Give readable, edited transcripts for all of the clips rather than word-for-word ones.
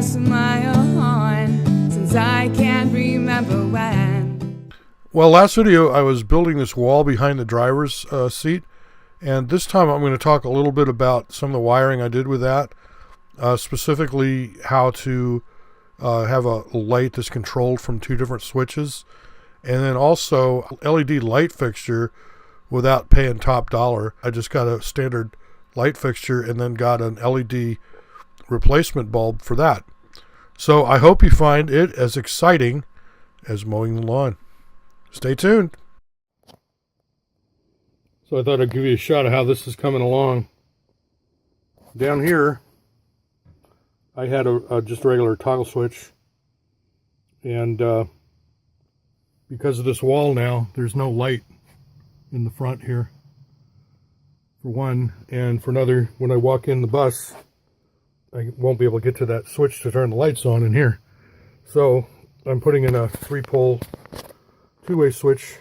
press my horn since I can't remember when. Well, last video I was building this wall behind the driver's seat, and this time I'm going to talk a little bit about some of the wiring I did with that, specifically how to have a light that's controlled from two different switches, and then also LED light fixture without paying top dollar. I just got a standard light fixture and then got an LED replacement bulb for that. So I hope you find it as exciting as mowing the lawn. Stay tuned. So I thought I'd give you a shot of how this is coming along. Down here, I had a just a regular toggle switch, and because of this wall now, there's no light in the front here, for one, and for another, when I walk in the bus, I won't be able to get to that switch to turn the lights on in here. So I'm putting in a 3-pole two-way switch.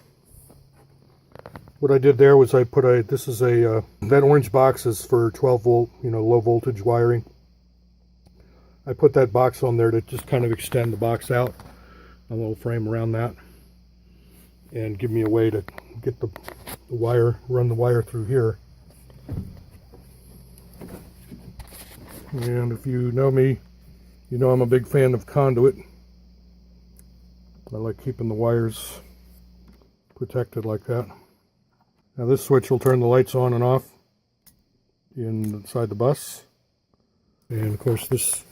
What I did there was I put that orange box is for 12 volt, low voltage wiring. I put that box on there to just kind of extend the box out, a little frame around that, and give me a way to get the wire, run the wire through here. And if you know me, you know I'm a big fan of conduit. I like keeping the wires protected like that. Now this switch will turn the lights on and off inside the bus. And of course this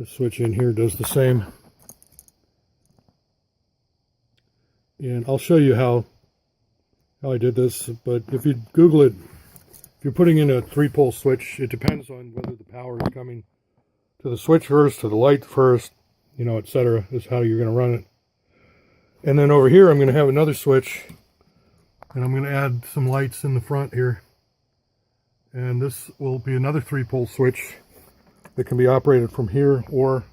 switch in here does the same. And I'll show you how I did this, but if you Google it, if you're putting in a 3-pole switch, it depends on whether the power is coming to the switch first, to the light first, etc. is how you're going to run it. And then over here I'm going to have another switch, and I'm going to add some lights in the front here. And this will be another 3-pole switch that can be operated from here or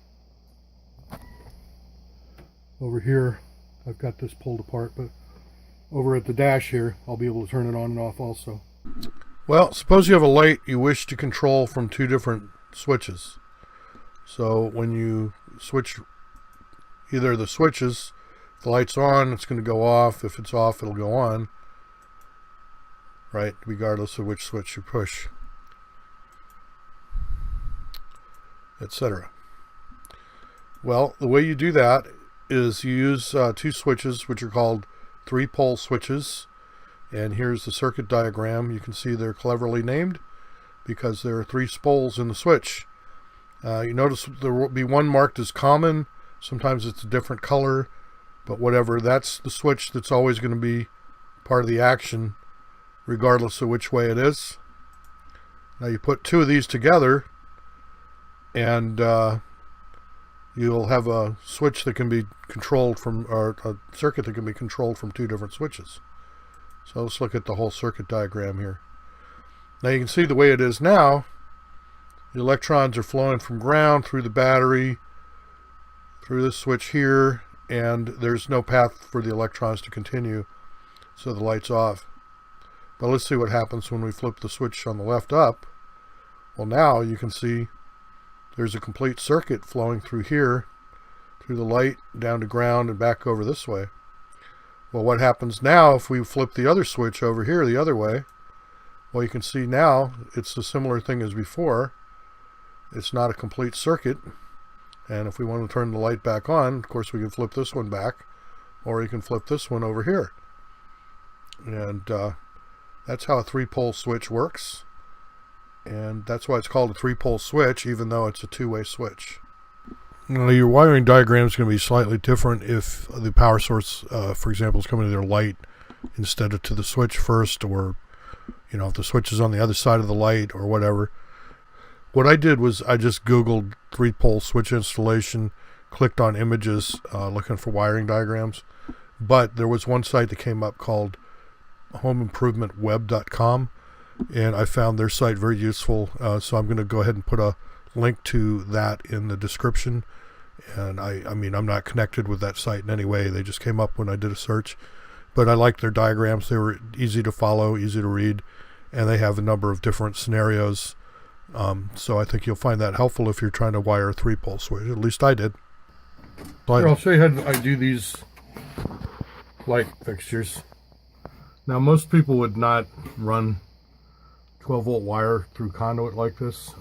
over here. I've got this pulled apart, but over at the dash here, I'll be able to turn it on and off also. Well, suppose you have a light you wish to control from two different switches. So when you switch either of the switches, if the light's on, it's going to go off. If it's off, it'll go on, right? Regardless of which switch you push, etc. Well, the way you do that is you use two switches, which are called 3-pole switches. And here's the circuit diagram. You can see they're cleverly named because there are 3 spoles in the switch. You notice there will be one marked as common. Sometimes it's a different color, but whatever. That's the switch that's always going to be part of the action, regardless of which way it is. Now you put 2 of these together, and you'll have a switch that can be controlled from, or a circuit that can be controlled from 2 different switches. So let's look at the whole circuit diagram here. Now you can see the way it is now. The electrons are flowing from ground through the battery, through this switch here, and there's no path for the electrons to continue, so the light's off. But let's see what happens when we flip the switch on the left up. Well, now you can see there's a complete circuit flowing through here, through the light, down to ground, and back over this way. Well, what happens now if we flip the other switch over here the other way? Well, you can see now it's a similar thing as before. It's not a complete circuit. And if we want to turn the light back on, of course we can flip this one back, or you can flip this one over here. And that's how a 3-pole switch works. And that's why it's called a 3-pole switch, even though it's a 2-way switch. Now, your wiring diagram is going to be slightly different if the power source, for example, is coming to their light instead of to the switch first, or if the switch is on the other side of the light or whatever. What I did was I just Googled 3-pole switch installation, clicked on images, looking for wiring diagrams. But there was one site that came up called homeimprovementweb.com, and I found their site very useful. So I'm going to go ahead and put a link to that in the description. And I mean, I'm not connected with that site in any way. They just came up when I did a search. But I liked their diagrams. They were easy to follow, easy to read, and they have a number of different scenarios So I think you'll find that helpful if you're trying to wire a 3-pole switch. At least I did. Here, I'll show you how I do these light fixtures. Now, most people would not run 12-volt wire through conduit like this.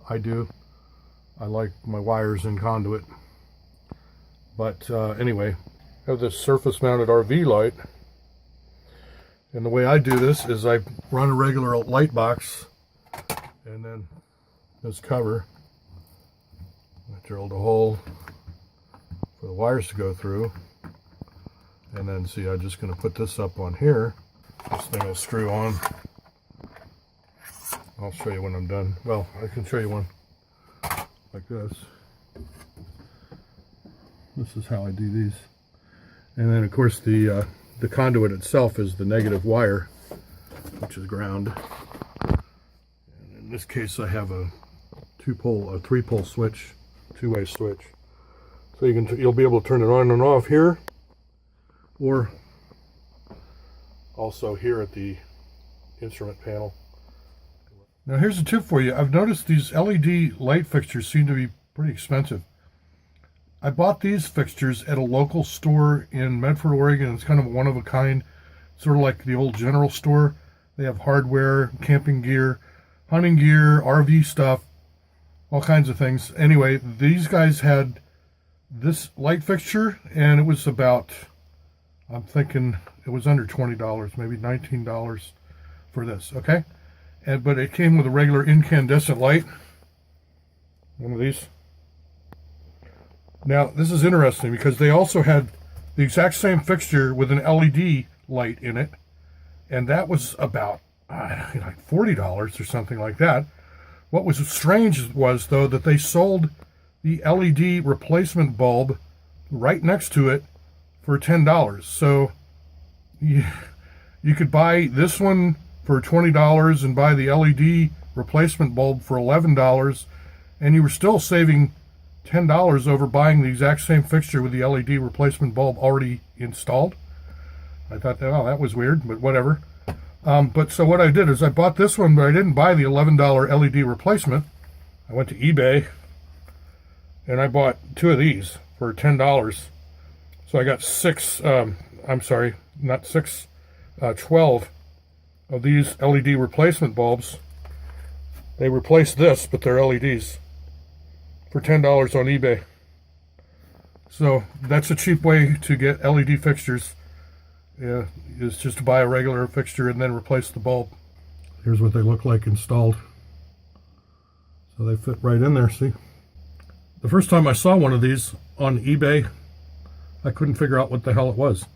I do. I like my wires in conduit. But anyway, I have this surface-mounted RV light. And the way I do this is I run a regular light box and then this cover. I drilled a hole for the wires to go through. And then see, I'm just going to put this up on here. This thing will screw on. I'll show you when I'm done. Well, I can show you one like this. This is how I do these. And then of course the conduit itself is the negative wire, which is ground. And in this case I have a 3-pole switch, 2-way switch. So you'll be able to turn it on and off here, or also here at the instrument panel. Now here's a tip for you. I've noticed these LED light fixtures seem to be pretty expensive. I bought these fixtures at a local store in Medford, Oregon. It's kind of one of a kind, sort of like the old general store. They have hardware, camping gear, hunting gear, RV stuff, all kinds of things. Anyway, these guys had this light fixture, and it was about, I'm thinking it was under $20, maybe $19 for this, okay? But it came with a regular incandescent light, one of these. Now, this is interesting because they also had the exact same fixture with an LED light in it, and that was about like $40 or something like that. What was strange was, though, that they sold the LED replacement bulb right next to it for $10. So you could buy this one for $20 and buy the LED replacement bulb for $11, and you were still saving $10 over buying the exact same fixture with the LED replacement bulb already installed. I thought, oh, that was weird, but whatever. But so what I did is I bought this one, but I didn't buy the $11 LED replacement. I went to eBay and I bought 2 of these for $10. So I got 12 of these LED replacement bulbs. They replaced this, but they're LEDs, for $10 on eBay. So that's a cheap way to get LED fixtures. Yeah, is just to buy a regular fixture and then replace the bulb. Here's what they look like installed. So they fit right in there, see? The first time I saw one of these on eBay, I couldn't figure out what the hell it was.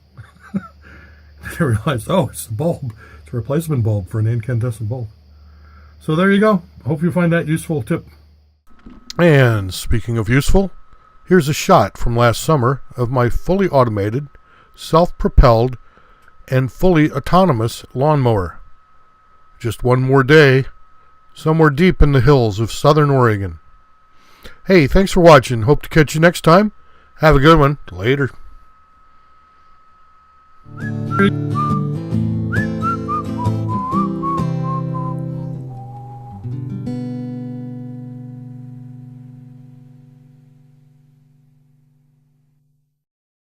I realized, oh, it's a bulb. It's a replacement bulb for an incandescent bulb. So there you go. Hope you find that useful tip. And speaking of useful, here's a shot from last summer of my fully automated, self-propelled, and fully autonomous lawnmower. Just one more day, somewhere deep in the hills of southern Oregon. Hey, thanks for watching. Hope to catch you next time. Have a good one. Later.